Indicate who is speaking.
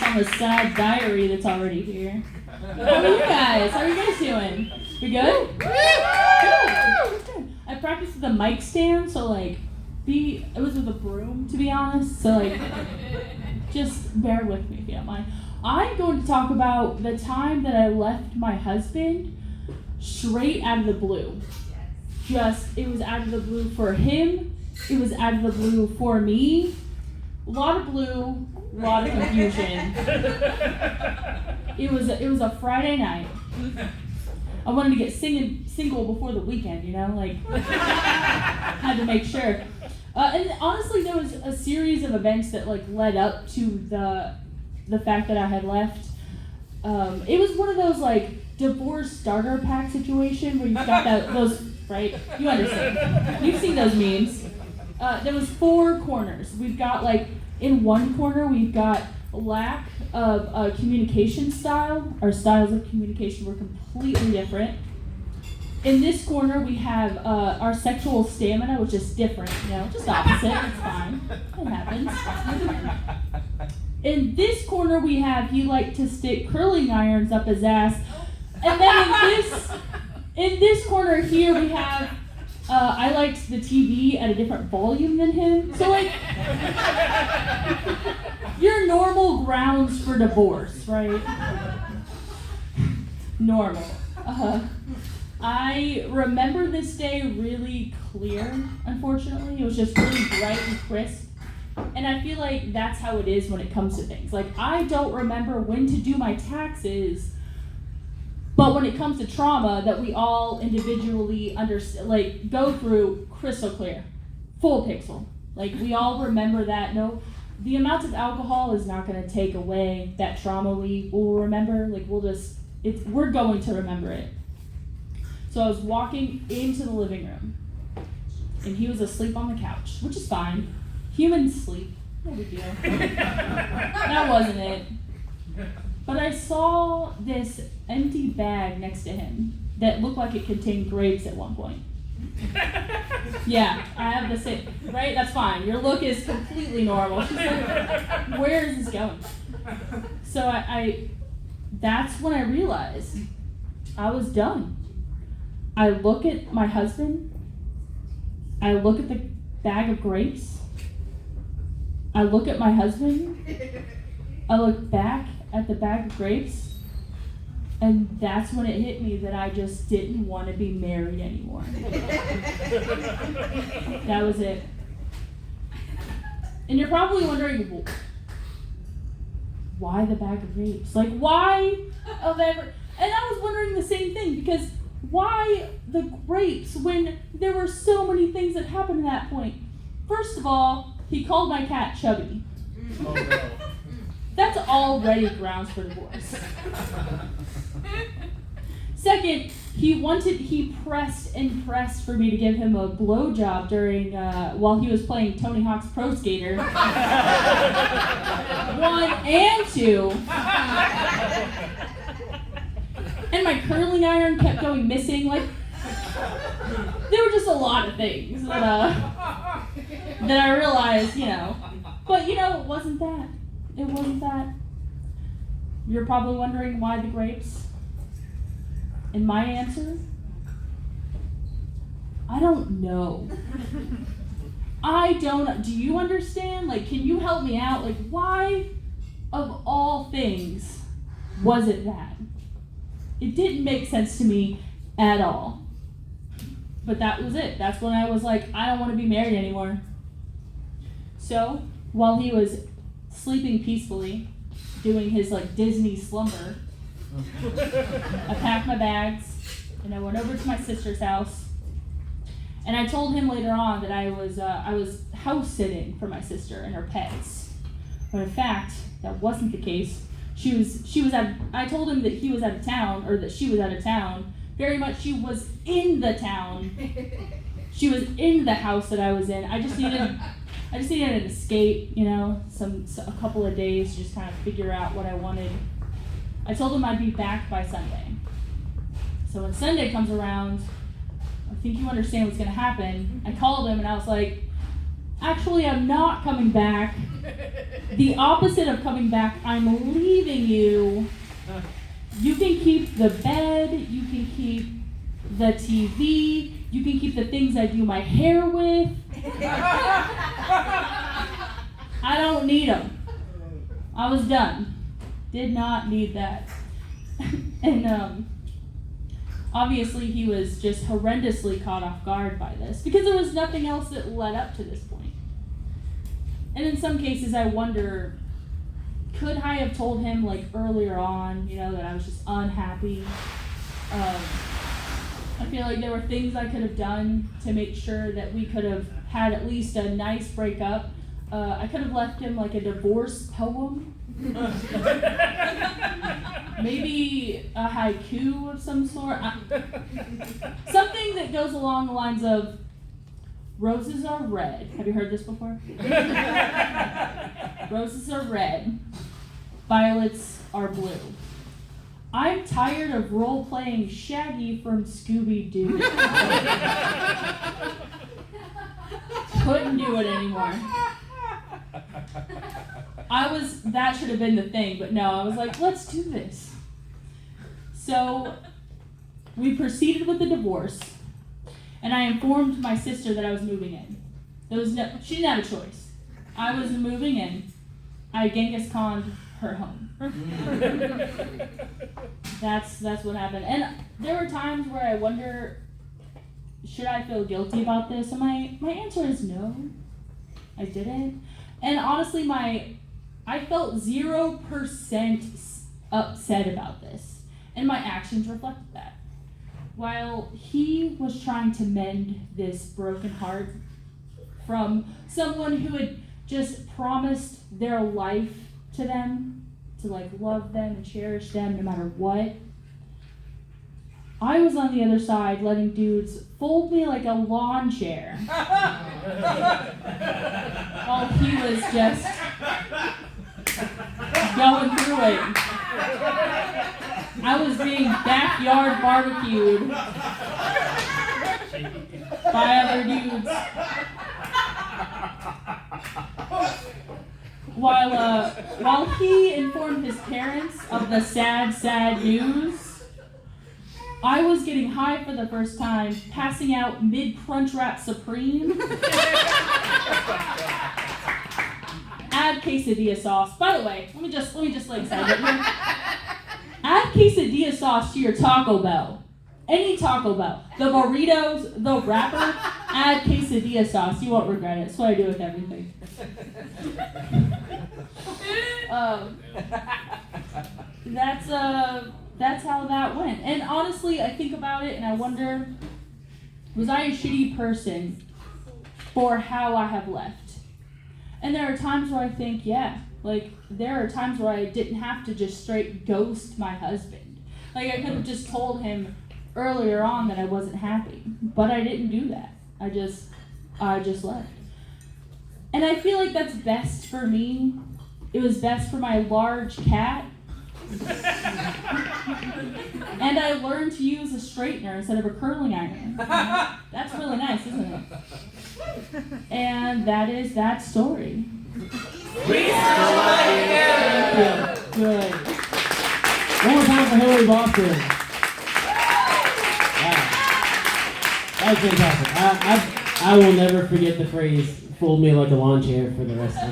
Speaker 1: from a sad diary that's already here. How are you guys? How are you guys doing? We good? Good. I practiced with the mic stand, so it was with a broom, to be honest. So just bear with me if you don't mind. I'm going to talk about the time that I left my husband straight out of the blue. It was out of the blue for him. It was out of the blue for me. A lot of blue, a lot of confusion. It was a Friday night. I wanted to get single before the weekend, had to make sure. And honestly, there was a series of events that led up to the fact that I had left. It was one of those divorce starter pack situation where you've got those, right? You understand. You've seen those memes. There was 4 corners. We've got in one corner we've got lack of communication style. Our styles of communication were completely different. In this corner we have our sexual stamina, which is different, just opposite. It's fine. It happens. In this corner we have he liked to stick curling irons up his ass. And then in this corner here we have I liked the TV at a different volume than him. So your normal grounds for divorce, right? Normal. I remember this day really clear, unfortunately. It was just really bright and crisp. And I feel like that's how it is when it comes to things. I don't remember when to do my taxes, but when it comes to trauma that we all individually go through, crystal clear, full pixel. We all remember that. No, the amount of alcohol is not going to take away that trauma we will remember. We're going to remember it. So I was walking into the living room, and he was asleep on the couch, which is fine. Humans sleep, no big deal. That wasn't it. But I saw this empty bag next to him that looked like it contained grapes at one point. Yeah, I have the same, right? That's fine. Your look is completely normal. She's like, where is this going? So that's when I realized I was done. I look at my husband. I look at the bag of grapes. I look at my husband. I look back at the bag of grapes. And that's when it hit me that I just didn't want to be married anymore. That was it. And you're probably wondering, well, why the bag of grapes? Why of ever? And I was wondering the same thing, because why the grapes when there were so many things that happened at that point? First of all, he called my cat Chubby.
Speaker 2: Oh no.
Speaker 1: That's already grounds for divorce. Second, he pressed and pressed for me to give him a blowjob during while he was playing Tony Hawk's Pro Skater 1 and 2. And my curling iron kept going missing. There were just a lot of things that I realized, But it wasn't that. It wasn't that. You're probably wondering why the grapes? And my answer? I don't know. Do you understand? Can you help me out? Why, of all things, was it that? It didn't make sense to me at all. But that was it. That's when I was I don't want to be married anymore. So, while he was sleeping peacefully, doing his Disney slumber, I packed my bags and I went over to my sister's house. And I told him later on that I was house sitting for my sister and her pets. But in fact, that wasn't the case. I told him that he was out of town, or that she was out of town. Very much she was in the town. She was in the house that I was in. I just needed an escape, a couple of days to just kind of figure out what I wanted. I told him I'd be back by Sunday. So when Sunday comes around, I think you understand what's going to happen. I called him and I was like, Actually, I'm not coming back. The opposite of coming back, I'm leaving you. You can keep the bed, you can keep the TV, you can keep the things I do my hair with. I don't need them. I was done. Did not need that. And obviously he was just horrendously caught off guard by this because there was nothing else that led up to this point. And in some cases I wonder, could I have told him like earlier on, that I was just unhappy? I feel like there were things I could have done to make sure that we could have had at least a nice breakup. I could have left him like a divorce poem. Maybe a haiku of some sort. Something that goes along the lines of, roses are red. Have you heard this before? Roses are red. Violets are blue. I'm tired of role-playing Shaggy from Scooby-Doo. Couldn't do it anymore. That should have been the thing, but no, I was like, let's do this. So we proceeded with the divorce, and I informed my sister that I was moving in. She didn't have a choice. I was moving in. I Genghis Khan'd her home. That's what happened. And there were times where I wonder, should I feel guilty about this? And my answer is no. I didn't. And honestly, I felt 0% upset about this. And my actions reflected that. While he was trying to mend this broken heart from someone who had just promised their life to them, to like love them and cherish them no matter what, I was on the other side letting dudes fold me like a lawn chair while he was just going through it. I was being backyard barbecued by other dudes. While he informed his parents of the sad news, I was getting high for the first time, passing out mid-Crunchwrap Supreme. Add quesadilla sauce. By the way, let me just like side it here. Add quesadilla sauce to your Taco Bell. Any Taco Bell. The burritos, the wrapper, add quesadilla sauce. You won't regret it. That's what I do with everything. That's how that went. And honestly, I think about it and I wonder, was I a shitty person for how I have left? And there are times where I think, yeah, like there are times where I didn't have to just straight ghost my husband. Like I could have just told him earlier on that I wasn't happy, but I didn't do that. I just left. And I feel like that's best for me. It was best for my large cat. And I learned to use a straightener instead of a curling iron. That's really nice, isn't it? And that is that story.
Speaker 2: We still love you.
Speaker 1: Good.
Speaker 3: One more time for Hillary Boston. Wow. That was fantastic. I will never forget the phrase, fold me like a lawn chair for the rest of